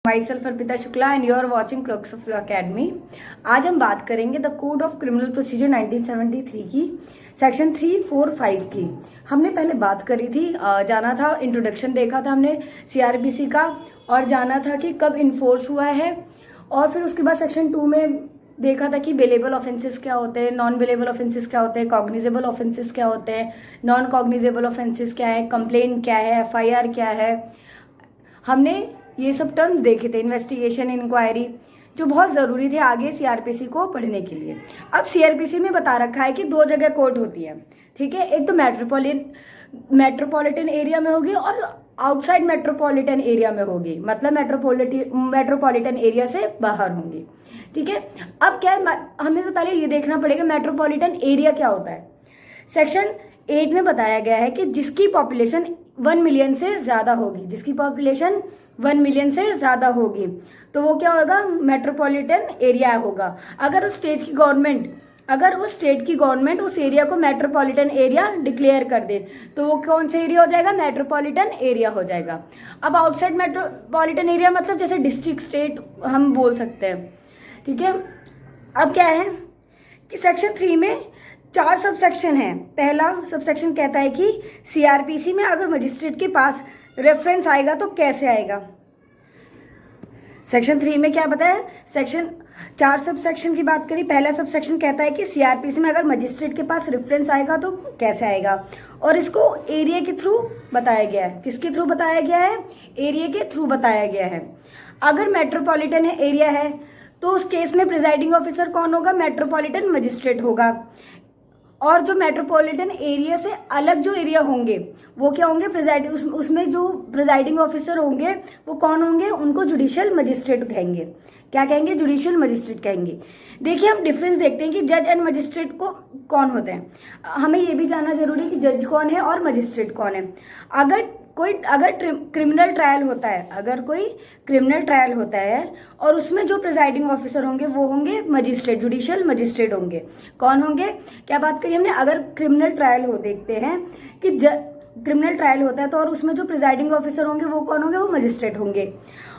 My self Arpita Shukla and you are watching clerks of law academy. आज हम बात करेंगे the code of criminal procedure 1973 की सेक्शन 345 की। हमने पहले बात करी थी, जाना था, इंट्रोडक्शन देखा था हमने सीआरपीसी का और जाना था कि कब इन्फोर्स हुआ है, और फिर उसके बाद सेक्शन 2 में देखा था कि बेलेबल ऑफेंसेस क्या होते हैं, नॉन बेलेबल ऑफेंसेस क्या होते हैं, कॉग्निजेबल ऑफेंसेस क्या होते हैं, नॉन कॉग्निजेबल ऑफेंसेस क्या है, कंप्लेन क्या है, एफआईआर क्या है। हमने ये सब टर्म्स देखे थे, इन्वेस्टिगेशन, इंक्वायरी, जो बहुत ज़रूरी थे आगे सीआरपीसी को पढ़ने के लिए। अब सीआरपीसी में बता रखा है कि 2 जगह कोर्ट होती है, ठीक है। एक तो मेट्रोपॉलिटन एरिया में होगी और आउटसाइड मेट्रोपॉलिटन एरिया में होगी, मतलब मेट्रोपॉलिटन एरिया से बाहर होंगी, ठीक है। अब क्या है, हमें से पहले ये देखना पड़ेगा मेट्रोपॉलिटन एरिया क्या होता है। सेक्शन 8 में बताया गया है कि जिसकी पॉपुलेशन 1 मिलियन से ज़्यादा होगी, जिसकी पॉपुलेशन 1 मिलियन से ज़्यादा होगी तो वो क्या होगा, मेट्रोपॉलिटन एरिया होगा। अगर उस स्टेट की गवर्नमेंट उस एरिया को मेट्रोपॉलिटन एरिया डिक्लेयर कर दे तो वो कौन सा एरिया हो जाएगा, मेट्रोपॉलिटन एरिया हो जाएगा। अब आउटसाइड मेट्रोपॉलिटन एरिया मतलब जैसे डिस्ट्रिक्ट, स्टेट हम बोल सकते हैं, ठीक है। अब क्या है कि सेक्शन 3 में 4 सब सेक्शन है। पहला सब सेक्शन कहता है कि सीआरपीसी में अगर मजिस्ट्रेट के पास रेफरेंस आएगा तो कैसे आएगा। सेक्शन 3 में क्या बताया, सेक्शन 4 सब सेक्शन की बात करी। पहला सब सेक्शन कहता है कि सीआरपीसी में अगर मजिस्ट्रेट के पास रेफरेंस आएगा तो कैसे आएगा, और इसको एरिया के थ्रू बताया गया है। किसके थ्रू बताया गया है, एरिया के थ्रू बताया गया है। अगर मेट्रोपॉलिटन एरिया है तो उस केस में प्रिजाइडिंग ऑफिसर कौन होगा, मेट्रोपॉलिटन मजिस्ट्रेट होगा। और जो मेट्रोपॉलिटन एरिया से अलग जो एरिया होंगे वो क्या होंगे, उसमें जो प्रिजाइडिंग ऑफिसर होंगे वो कौन होंगे, उनको जुडिशियल मजिस्ट्रेट कहेंगे। क्या कहेंगे, जुडिशियल मजिस्ट्रेट कहेंगे। देखिए हम डिफरेंस देखते हैं कि जज एंड मजिस्ट्रेट को कौन होते हैं। हमें ये भी जानना जरूरी है कि जज कौन है और मजिस्ट्रेट कौन है। अगर क्रिमिनल ट्रायल होता है और उसमें जो प्रिजाइडिंग ऑफिसर होंगे वो होंगे मजिस्ट्रेट, जुडिशियल मजिस्ट्रेट होंगे। कौन होंगे, क्या बात करिए हमने, अगर क्रिमिनल ट्रायल देखते हैं कि क्रिमिनल ट्रायल होता है तो और उसमें जो प्रिजाइडिंग ऑफिसर होंगे वो कौन होंगे, वो मजिस्ट्रेट होंगे।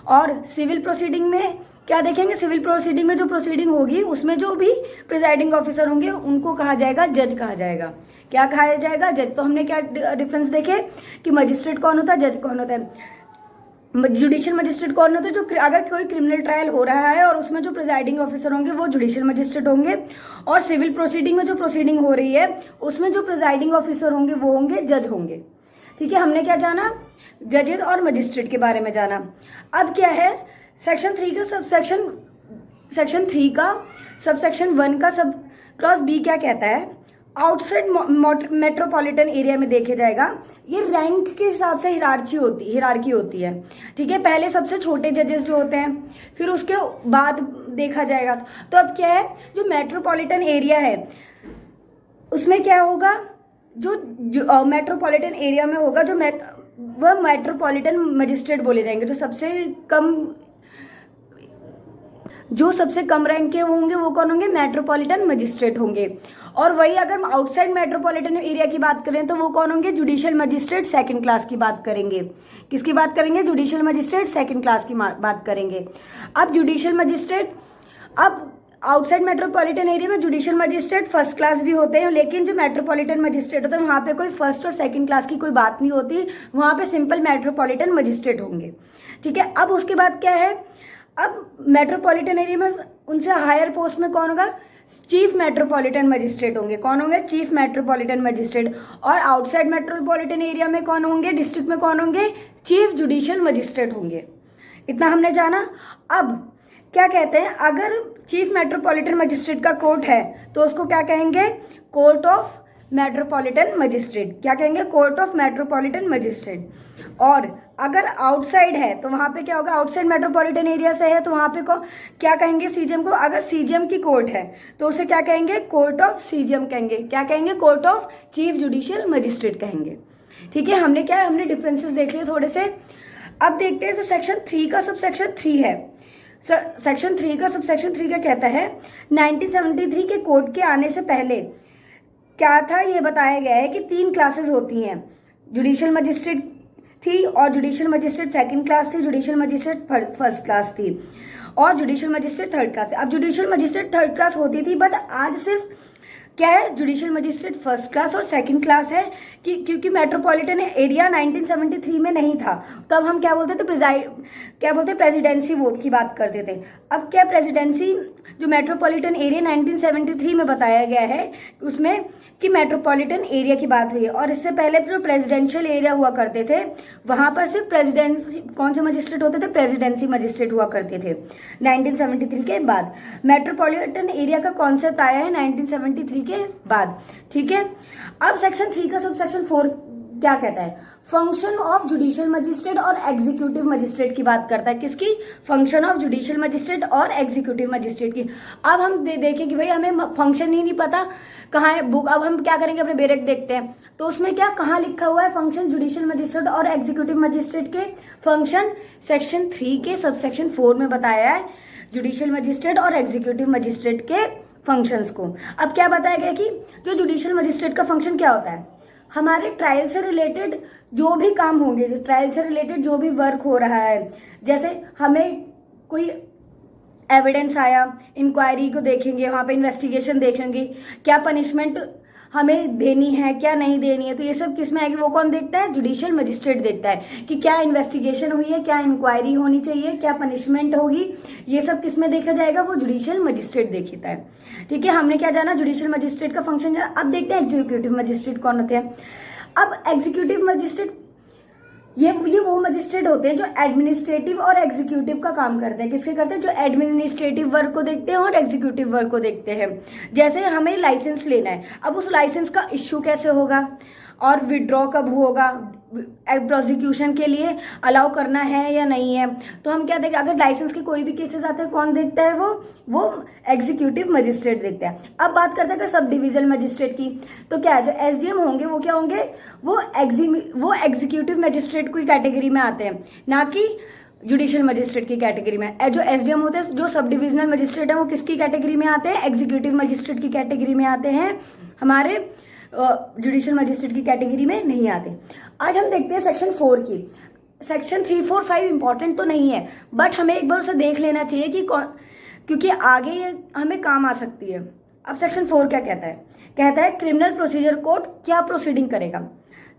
और सिविल प्रोसीडिंग में क्या देखेंगे, सिविल प्रोसीडिंग में जो प्रोसीडिंग होगी उसमें जो भी प्रिजाइडिंग ऑफिसर होंगे उनको कहा जाएगा, जज कहा जाएगा। क्या कहा जाएगा, जज। तो हमने क्या डिफरेंस देखे कि मजिस्ट्रेट कौन होता है, जज कौन होता है। जुडिशियल मजिस्ट्रेट कौन होता है, जो अगर कोई क्रिमिनल ट्रायल हो रहा है और उसमें जो प्रिजाइडिंग ऑफिसर होंगे वो जुडिशियल मजिस्ट्रेट होंगे, और सिविल प्रोसीडिंग में जो प्रोसीडिंग हो रही है उसमें जो प्रिजाइडिंग ऑफिसर होंगे वो होंगे जज होंगे, ठीक है। हमने क्या जाना, जजेस और मजिस्ट्रेट के बारे में जाना। अब क्या है, सेक्शन 3 का सबसेक्शन 1 का सब क्लॉज बी क्या कहता है, आउटसाइड मेट्रोपॉलिटन एरिया में देखे जाएगा। ये रैंक के हिसाब से हिरार्की होती है, ठीक है। पहले सबसे छोटे जजेस जो होते हैं, फिर उसके बाद देखा जाएगा। तो अब क्या है, जो मेट्रोपॉलिटन एरिया है उसमें क्या होगा, जो मेट्रोपॉलिटन एरिया में होगा वह मेट्रोपॉलिटन मजिस्ट्रेट बोले जाएंगे। जो सबसे कम रैंक के होंगे वो कौन होंगे, मेट्रोपॉलिटन मजिस्ट्रेट होंगे। और वही अगर आउटसाइड मेट्रोपॉलिटन एरिया की बात करें तो वो कौन होंगे, जुडिशियल मजिस्ट्रेट 2nd क्लास की बात करेंगे। किसकी बात करेंगे, जुडिशियल मजिस्ट्रेट 2nd क्लास की बात करेंगे। अब जुडिशियल मजिस्ट्रेट, अब आउटसाइड मेट्रोपॉलिटन एरिया में जुडिशियल मजिस्ट्रेट 1st क्लास भी होते हैं, लेकिन जो मेट्रोपॉलिटन मजिस्ट्रेट होते हैं वहाँ पे कोई 1st और 2nd क्लास की कोई बात नहीं होती, वहाँ पे सिंपल मेट्रोपॉलिटन मजिस्ट्रेट होंगे, ठीक है। अब उसके बाद क्या है, अब मेट्रोपॉलिटन एरिया में उनसे हायर पोस्ट में कौन होगा, चीफ मेट्रोपॉलिटन मजिस्ट्रेट होंगे। कौन होंगे, चीफ मेट्रोपॉलिटन मजिस्ट्रेट। और आउटसाइड मेट्रोपॉलिटन एरिया में कौन होंगे, डिस्ट्रिक्ट में कौन होंगे, चीफ जुडिशियल मजिस्ट्रेट होंगे। इतना हमने जाना। अब क्या कहते हैं, अगर चीफ मेट्रोपॉलिटन मजिस्ट्रेट का कोर्ट है तो उसको क्या कहेंगे, कोर्ट ऑफ मेट्रोपॉलिटन मजिस्ट्रेट। क्या कहेंगे, कोर्ट ऑफ मेट्रोपॉलिटन मजिस्ट्रेट। और अगर आउटसाइड है तो वहाँ पे क्या होगा, आउटसाइड मेट्रोपॉलिटन एरिया से है तो वहाँ पे क्या कहेंगे, सीजीएम को। अगर सीजीएम की कोर्ट है तो उसे क्या कहेंगे, कोर्ट ऑफ सीजीएम कहेंगे। क्या कहेंगे, court of chief judicial magistrate कहेंगे, ठीक है। हमने डिफरेंसेस देख लिए थोड़े से। अब देखते हैं जो सेक्शन 3 का सबसेक्शन 3 है। सेक्शन 3 का सबसेक्शन 3 क्या कहता है, 1973 के कोड के आने से पहले क्या था, ये बताया गया है कि 3 क्लासेस होती हैं, जुडिशियल मजिस्ट्रेट थी और जुडिशियल मजिस्ट्रेट सेकंड क्लास थी, जुडिशियल मजिस्ट्रेट फर्स्ट क्लास थी और जुडिशियल मजिस्ट्रेट थर्ड क्लास थी। अब जुडिशियल मजिस्ट्रेट थर्ड क्लास होती थी, बट आज सिर्फ क्या है, जुडिशियल मजिस्ट्रेट फर्स्ट क्लास और सेकंड क्लास है कि क्योंकि मेट्रोपॉलिटन एरिया 1973 में नहीं था, तब हम क्या बोलते थे, प्रेसिडेंसी वोट की बात करते थे। अब क्या प्रेसिडेंसी जो मेट्रोपॉलिटन एरिया 1973 में बताया गया है उसमें कि मेट्रोपॉलिटन एरिया की बात हुई है, और इससे पहले जो प्रेसिडेंशियल एरिया हुआ करते थे वहां पर सिर्फ प्रेसिडेंसी कौन से मजिस्ट्रेट होते थे, प्रेसिडेंसी मजिस्ट्रेट हुआ करते थे 1973 के बाद। मेट्रोपॉलिटन एरिया का कॉन्सेप्ट आया है 1973 के बाद, ठीक है। अब सेक्शन 3 का सब सेक्शन 4 क्या कहता है, फंक्शन ऑफ जुडिशियल मजिस्ट्रेट और एग्जीक्यूटिव मजिस्ट्रेट की बात करता है। किसकी, फंक्शन ऑफ जुडिशियल मजिस्ट्रेट और एग्जीक्यूटिव मजिस्ट्रेट की। अब हम देखें कि भाई हमें फंक्शन ही नहीं पता कहाँ है बुक, अब हम क्या करेंगे, अपने बेरेक देखते हैं तो उसमें क्या कहाँ लिखा हुआ है फंक्शन जुडिशियल मजिस्ट्रेट और एग्जीक्यूटिव मजिस्ट्रेट के फंक्शन सेक्शन 3 के सब सेक्शन 4 में बताया है जुडिशियल मजिस्ट्रेट और एग्जीक्यूटिव मजिस्ट्रेट के फंक्शंस को। अब क्या बताया गया कि जो जुडिशियल मजिस्ट्रेट का फंक्शन क्या होता है, हमारे ट्रायल से रिलेटेड जो भी काम होंगे, जो ट्रायल से रिलेटेड जो भी वर्क हो रहा है, जैसे हमें कोई एविडेंस आया, इंक्वायरी को देखेंगे, वहाँ पे इन्वेस्टिगेशन देखेंगे, क्या पनिशमेंट हमें देनी है क्या नहीं देनी है, तो ये सब किस में आएगी, वो कौन देखता है, जुडिशियल मजिस्ट्रेट देखता है कि क्या इन्वेस्टिगेशन हुई है, क्या इंक्वायरी होनी चाहिए, क्या पनिशमेंट होगी, ये सब किस में देखा जाएगा, वो जुडिशियल मजिस्ट्रेट देखता है, ठीक है। हमने क्या जाना, जुडिशियल मजिस्ट्रेट का फंक्शन जाना। अब देखते हैं एग्जीक्यूटिव मजिस्ट्रेट कौन होते हैं। अब एग्जीक्यूटिव मजिस्ट्रेट ये वो मजिस्ट्रेट होते हैं जो एडमिनिस्ट्रेटिव और एग्जीक्यूटिव का काम करते हैं। किसके करते हैं, जो एडमिनिस्ट्रेटिव वर्क को देखते हैं और एग्जीक्यूटिव वर्क को देखते हैं। जैसे हमें लाइसेंस लेना है, अब उस लाइसेंस का इश्यू कैसे होगा और विड्रॉ कब होगा, प्रोसिक्यूशन के लिए अलाउ करना है या नहीं है, तो हम क्या देखें, अगर लाइसेंस के कोई भी केसेस आते हैं कौन देखता है, वो एग्जीक्यूटिव मजिस्ट्रेट देखता है। अब बात करते हैं सब डिविजनल मजिस्ट्रेट की, तो क्या है, जो एसडीएम होंगे वो क्या होंगे, वो एग्जीक्यूटिव मजिस्ट्रेट की कैटेगरी में आते हैं, ना कि जुडिशियल मजिस्ट्रेट की कैटेगरी में। जो एसडीएम होते हैं, जो सब डिविजनल मजिस्ट्रेट है, वो किसकी कैटेगरी में आते हैं, एग्जीक्यूटिव मजिस्ट्रेट की कैटेगरी में आते हैं, हमारे जुडिशियल मजिस्ट्रेट की कैटेगरी में नहीं आते। आज हम देखते हैं सेक्शन 4 की। सेक्शन 3, 4, 5 इंपॉर्टेंट तो नहीं है, बट हमें एक बार उसे देख लेना चाहिए कि क्योंकि आगे ये हमें काम आ सकती है। अब सेक्शन 4 क्या कहता है क्रिमिनल प्रोसीजर कोड क्या प्रोसीडिंग करेगा।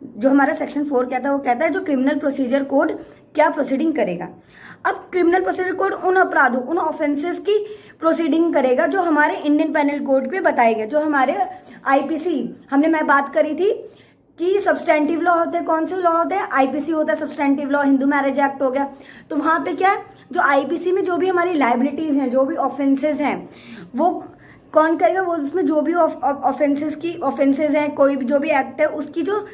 जो हमारा सेक्शन 4 कहता है वो कहता है जो क्रिमिनल प्रोसीजर कोड क्या प्रोसीडिंग करेगा। अब क्रिमिनल प्रोसीजर कोड उन अपराधों, उन ऑफेंसेस की प्रोसीडिंग करेगा जो हमारे इंडियन पेनल कोड पे बताए गए, जो हमारे आईपीसी मैं बात करी थी कि सब्सटेंटिव लॉ होते हैं, कौन से लॉ होते हैं, आईपीसी होता है substantive law, Hindu marriage act हो गया। तो वहां पे क्या है, जो आईपीसी में जो भी हमारी लाइबिलिटीज हैं, जो भी ऑफेंसेस हैं, वो कौन करेगा, वो उसमें जो भी ऑफेंसेस हैं, कोई भी जो भी एक्ट है, उसकी जो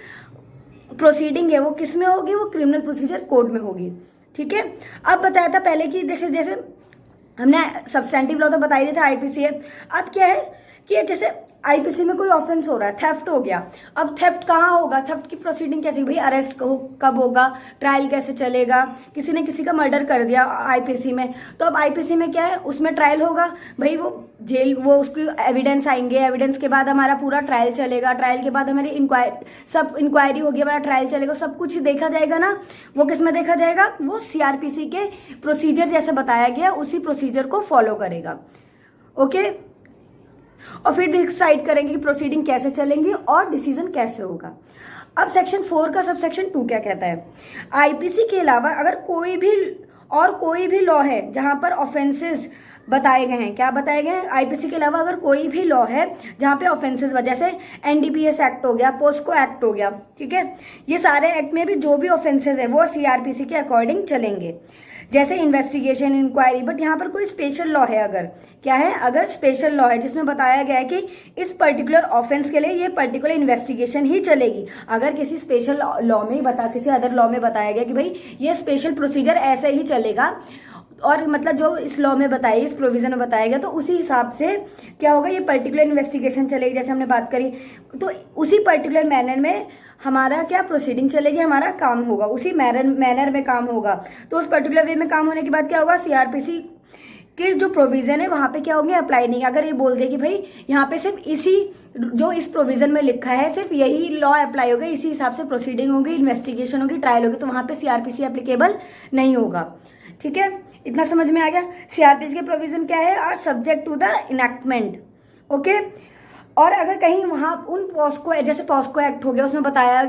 प्रोसीडिंग है वो किस में होगी, वो क्रिमिनल प्रोसीजर कोड में होगी, ठीक है। अब बताया था पहले कि जैसे हमने सब्सटेंटिव लॉ तो बता ही था, आईपीसी है। अब क्या है कि जैसे आईपीसी में कोई ऑफेंस हो रहा है, थेफ्ट हो गया, अब थेफ्ट कहाँ होगा, थेफ्ट की प्रोसीडिंग कैसे, भाई अरेस्ट कब होगा, ट्रायल कैसे चलेगा, किसी ने किसी का मर्डर कर दिया आईपीसी में, तो अब आईपीसी में क्या है, उसमें ट्रायल होगा, भाई वो जेल, वो उसकी एविडेंस आएंगे, एविडेंस के बाद हमारा पूरा ट्रायल चलेगा, ट्रायल के बाद हमारी इंक्वायरी होगी, हमारा ट्रायल चलेगा, सब कुछ देखा जाएगा ना। वो किस में देखा जाएगा, वो सीआरपीसी के प्रोसीजर जैसे बताया गया उसी प्रोसीजर को फॉलो करेगा, ओके। और फिर डिसाइड करेंगे कि प्रोसीडिंग कैसे चलेंगी और डिसीजन कैसे होगा। अब सेक्शन 4 का सब सेक्शन 2 क्या कहता है, आईपीसी के अलावा अगर कोई भी लॉ है जहां पर ऑफेंसेस बताए गए हैं, क्या बताए गए हैं, आईपीसी के अलावा अगर कोई भी लॉ है जहां पे ऑफेंसेस, जैसे एनडीपीएस एक्ट हो गया, पोस्को एक्ट हो गया, ठीक है, ये सारे एक्ट में भी जो भी ऑफेंसेस है वो सीआरपीसी के अकॉर्डिंग चलेंगे, जैसे इन्वेस्टिगेशन, इंक्वायरी। बट यहाँ पर कोई स्पेशल लॉ है, अगर क्या है, अगर स्पेशल लॉ है जिसमें बताया गया है कि इस पर्टिकुलर ऑफेंस के लिए ये पर्टिकुलर इन्वेस्टिगेशन ही चलेगी, अगर किसी स्पेशल लॉ में किसी अदर लॉ में बताया गया कि भाई ये स्पेशल प्रोसीजर ऐसे ही चलेगा, और मतलब जो इस लॉ में बताया, इस प्रोविजन में बताया गया, तो उसी हिसाब से क्या होगा, ये पर्टिकुलर इन्वेस्टिगेशन चलेगी, जैसे हमने बात करी, तो उसी पर्टिकुलर मैनर में हमारा क्या प्रोसीडिंग चलेगी, हमारा काम होगा, उसी मैनर में काम होगा। तो उस पर्टिकुलर वे में काम होने के बाद क्या होगा, सीआरपीसी कि जो प्रोविज़न है वहाँ पे क्या होंगे, अप्लाई नहीं। अगर ये बोल दे कि भाई यहाँ पे सिर्फ इसी जो इस प्रोविज़न में लिखा है सिर्फ यही लॉ अप्लाई होगा, इसी हिसाब से प्रोसीडिंग होगी, इन्वेस्टिगेशन होगी, ट्रायल होगी, तो वहाँ पे सीआरपीसी एप्लीकेबल नहीं होगा। ठीक है, इतना समझ में आ गया। सीआरपीसी के प्रोविज़न क्या है, और subject to the enactment. Okay, और अगर कहीं वहाँ उन पॉस्को, जैसे पॉस्को एक्ट हो गया, उसमें बताया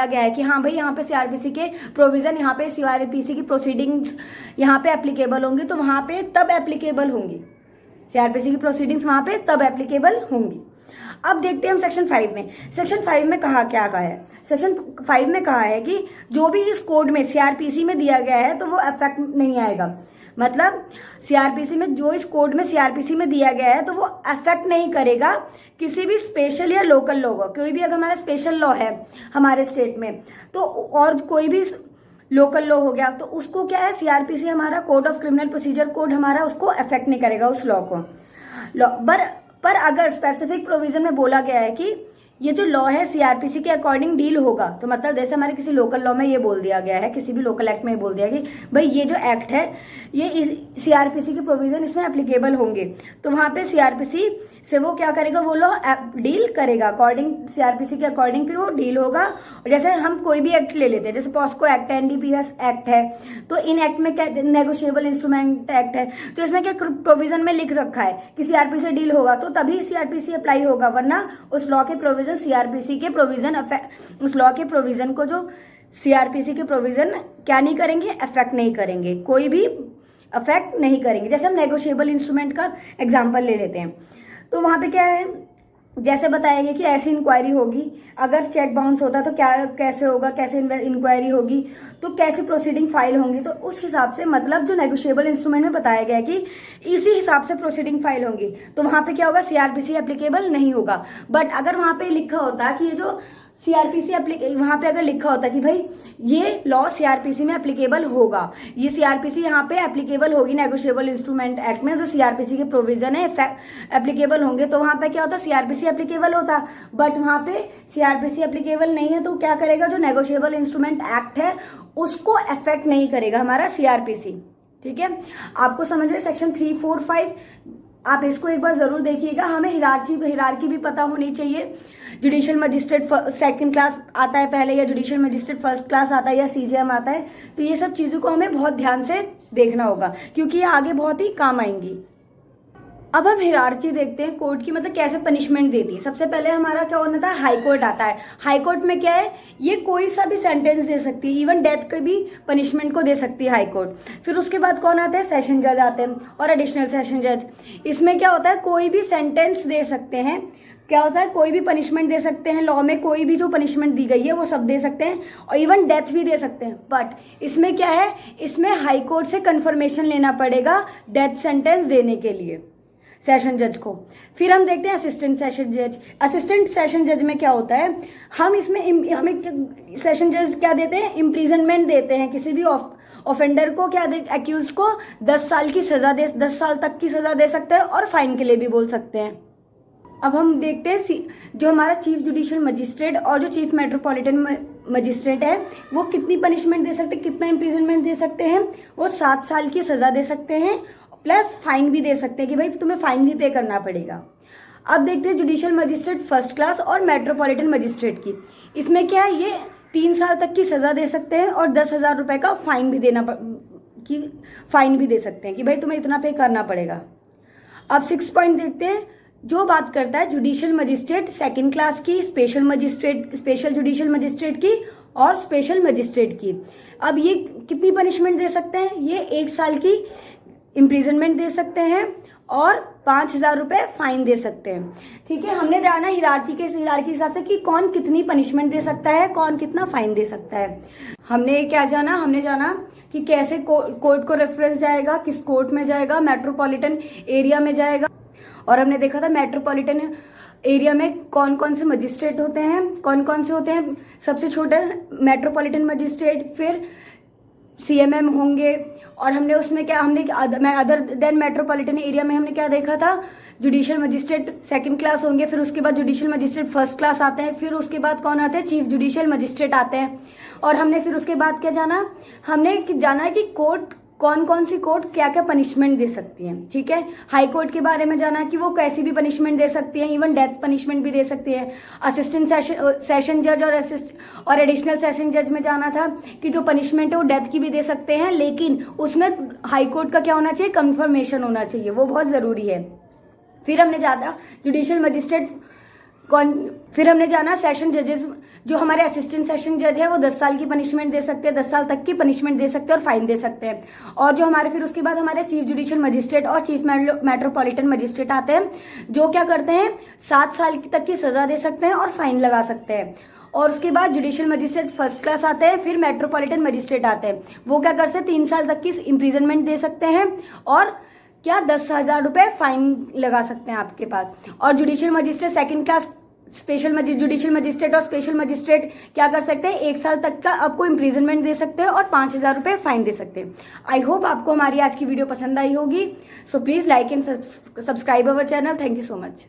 गया है कि हाँ भाई यहाँ पे सीआरपीसी के प्रोविज़न, यहाँ पे सीआरपीसी की प्रोसीडिंग्स यहाँ पे एप्लीकेबल होंगी, तो वहाँ पे तब एप्लीकेबल होंगी सीआरपीसी की प्रोसीडिंग्स, वहाँ पे तब एप्लीकेबल होंगी। अब देखते हैं हम सेक्शन 5 में। सेक्शन 5 में कहा है, सेक्शन 5 में कहा है कि जो भी इस कोड में सीआरपीसी में दिया गया है तो वो इफेक्ट नहीं आएगा। मतलब सीआरपीसी में जो इस कोड में सीआरपीसी में दिया गया है तो वो अफेक्ट नहीं करेगा किसी भी स्पेशल या लोकल लॉ को। कोई भी अगर हमारा स्पेशल लॉ है हमारे स्टेट में, तो और कोई भी लोकल लॉ हो गया, तो उसको क्या है, सीआरपीसी हमारा code of criminal procedure code हमारा उसको अफेक्ट नहीं करेगा उस लॉ को। पर अगर स्पेसिफिक प्रोविजन में बोला गया है कि ये जो लॉ है सीआरपीसी के अकॉर्डिंग डील होगा, तो मतलब जैसे हमारे किसी लोकल लॉ में ये बोल दिया गया है, किसी भी लोकल एक्ट में ये बोल दिया कि भाई ये जो एक्ट है ये सीआरपीसी के प्रोविजन इसमें एप्लीकेबल होंगे, तो वहाँ पे सीआरपीसी से वो क्या करेगा, वो लॉ डील करेगा अकॉर्डिंग सीआरपीसी के अकॉर्डिंग, फिर वो डील होगा। जैसे हम कोई भी एक्ट ले लेते हैं, जैसे पॉस्को एक्ट है, एनडीपीएस एक्ट है, तो इन एक्ट में क्या, नेगोशिएबल इंस्ट्रूमेंट एक्ट है, तो इसमें क्या प्रोविजन में लिख रखा है कि सीआरपीसी से डील होगा तो तभी सीआरपीसी अप्लाई होगा, वरना उस लॉ के प्रोविजन सीआरपीसी के प्रोविजन उस लॉ के प्रोविजन को जो सीआरपीसी के प्रोविजन क्या नहीं करेंगे, अफेक्ट नहीं करेंगे, कोई भी अफेक्ट नहीं करेंगे। जैसे हम नेगोशिएबल इंस्ट्रूमेंट का एग्जांपल ले लेते हैं, तो वहाँ पे क्या है, जैसे बताया गया कि ऐसी इंक्वायरी होगी, अगर चेक बाउंस होता तो क्या कैसे होगा, कैसे इंक्वायरी होगी, तो कैसे प्रोसीडिंग फाइल होंगी, तो उस हिसाब से मतलब जो नेगोशिएबल इंस्ट्रूमेंट में बताया गया है कि इसी हिसाब से प्रोसीडिंग फाइल होंगी, तो वहाँ पे क्या होगा, सीआरपीसी एप्लीकेबल नहीं होगा। बट अगर वहाँ पे लिखा होता कि ये जो सीआरपीसी वहाँ पे अगर लिखा होता कि भाई ये लॉ सीआरपीसी में एप्लीकेबल होगा, ये सीआरपीसी यहाँ पे एप्लीकेबल होगी, नेगोशिएबल इंस्ट्रूमेंट एक्ट में जो सीआरपीसी के प्रोविजन है एप्लीकेबल होंगे, तो वहाँ पे क्या होता, सीआरपीसी एप्लीकेबल होता। बट वहाँ पे सीआरपीसी एप्लीकेबल नहीं है, तो क्या करेगा, जो नेगोशिएबल इंस्ट्रूमेंट एक्ट है उसको अफेक्ट नहीं करेगा हमारा सीआरपीसी। ठीक है, आपको समझ में सेक्शन 3, 4, 5 आप इसको एक बार जरूर देखिएगा। हमें हिरार्की भी पता होनी चाहिए। जुडिशियल मजिस्ट्रेट सेकंड क्लास आता है पहले, या जुडिशियल मजिस्ट्रेट फर्स्ट क्लास आता है, या सीजेएम आता है, तो ये सब चीज़ों को हमें बहुत ध्यान से देखना होगा क्योंकि ये आगे बहुत ही काम आएंगी। अब हम हिरार्ची देखते हैं कोर्ट की, मतलब कैसे पनिशमेंट देती है। सबसे पहले हमारा क्या होना था, हाई कोर्ट आता है। हाई कोर्ट में क्या है, ये कोई सा भी सेंटेंस दे सकती है, इवन डेथ के भी पनिशमेंट को दे सकती है हाई कोर्ट। फिर उसके बाद कौन आता है, सेशन जज आते हैं और एडिशनल सेशन जज। इसमें क्या होता है, कोई भी सेंटेंस दे सकते हैं, क्या होता है, कोई भी पनिशमेंट दे सकते हैं। लॉ में कोई भी जो पनिशमेंट दी गई है वो सब दे सकते हैं और इवन डेथ भी दे सकते हैं। बट इसमें क्या है, इसमें हाई कोर्ट से कंफर्मेशन लेना पड़ेगा डेथ सेंटेंस देने के लिए सेशन जज को। फिर हम देखते हैं असिस्टेंट सेशन जज। असिस्टेंट सेशन जज में क्या होता है, हम इसमें हमें सेशन जज क्या देते हैं, इम्प्रिजनमेंट देते हैं। किसी भी ऑफेंडर को क्या एक्यूज को 10 साल की सजा 10 साल तक की सजा दे सकते हैं और फाइन के लिए भी बोल सकते हैं। अब हम देखते हैं जो हमारा चीफ जुडिशियल मजिस्ट्रेट और जो चीफ मेट्रोपॉलिटन मजिस्ट्रेट है वो कितनी पनिशमेंट दे सकते हैं, कितना इम्प्रिजनमेंट दे सकते हैं। वो 7 साल की सजा दे सकते हैं प्लस फाइन भी दे सकते हैं कि भाई तुम्हें फाइन भी पे करना पड़ेगा। अब देखते हैं जुडिशियल मजिस्ट्रेट फर्स्ट क्लास और मेट्रोपॉलिटन मजिस्ट्रेट की। इसमें क्या है, ये 3 साल तक की सजा दे सकते हैं और 10,000 रुपए का फाइन भी दे सकते हैं कि भाई तुम्हें इतना पे करना पड़ेगा। अब 6 पॉइंट देखते हैं जो बात करता है जुडिशियल मजिस्ट्रेट सेकंड क्लास की, स्पेशल जुडिशियल मजिस्ट्रेट की और स्पेशल मजिस्ट्रेट की। अब ये कितनी पनिशमेंट दे सकते हैं, ये 1 साल की इम्प्रिजनमेंट दे सकते हैं और 5,000 रुपए फाइन दे सकते हैं। ठीक है, हमने जाना हिरार्की के हिसाब से कि कौन कितनी पनिशमेंट दे सकता है, कौन कितना फाइन दे सकता है। हमने क्या जाना, हमने जाना कि कैसे कोर्ट को रेफरेंस जाएगा, किस कोर्ट में जाएगा, मेट्रोपॉलिटन एरिया में जाएगा। और हमने देखा था मेट्रोपॉलिटन एरिया में कौन कौन से मजिस्ट्रेट होते हैं, कौन कौन से होते हैं। सबसे छोटे मेट्रोपॉलिटन मजिस्ट्रेट, फिर सीएमएम होंगे। और हमने उसमें क्या, अदर देन मेट्रोपॉलिटन एरिया में हमने क्या देखा था, जुडिशियल मजिस्ट्रेट सेकंड क्लास होंगे, फिर उसके बाद जुडिशियल मजिस्ट्रेट फर्स्ट क्लास आते हैं, फिर उसके बाद कौन आते हैं, चीफ जुडिशियल मजिस्ट्रेट आते हैं। और हमने फिर उसके बाद क्या जाना, हमने जाना है कि कोर्ट कौन कौन सी कोर्ट क्या क्या पनिशमेंट दे सकती है। ठीक है, हाई कोर्ट के बारे में जाना कि वो कैसी भी पनिशमेंट दे सकती है, इवन डेथ पनिशमेंट भी दे सकती है। असिस्टेंट सेशन जज और एडिशनल सेशन जज में जाना था कि जो पनिशमेंट है वो डेथ की भी दे सकते हैं, लेकिन उसमें हाई कोर्ट का क्या होना चाहिए, कंफर्मेशन होना चाहिए, वो बहुत जरूरी है। फिर हमने जाना जुडिशियल मजिस्ट्रेट फिर हमने जाना सेशन जजेस, जो हमारे असिस्टेंट सेशन जज है वो 10 साल की पनिशमेंट दे सकते हैं, 10 साल तक की पनिशमेंट दे सकते हैं और फाइन दे सकते हैं। और जो हमारे फिर उसके बाद हमारे चीफ जुडिशियल मजिस्ट्रेट और चीफ मेट्रोपॉलिटन मजिस्ट्रेट आते हैं, जो क्या करते हैं 7 साल तक की सजा दे सकते हैं और फाइन लगा सकते हैं। और उसके बाद जुडिशियल मजिस्ट्रेट फर्स्ट क्लास आते हैं, फिर मेट्रोपॉलिटन मजिस्ट्रेट आते हैं, वो क्या कर सकते हैं 3 साल तक की इम्प्रिजनमेंट दे सकते हैं और क्या 10,000 रुपए फाइन लगा सकते हैं आपके पास। और judicial magistrate second class judicial magistrate और स्पेशल मजिस्ट्रेट क्या कर सकते हैं 1 साल तक का आपको इम्प्रिजनमेंट दे सकते हैं और 5,000 रुपए फाइन दे सकते हैं। आई होप आपको हमारी आज की वीडियो पसंद आई होगी। So please like and subscribe our channel. Thank you so much.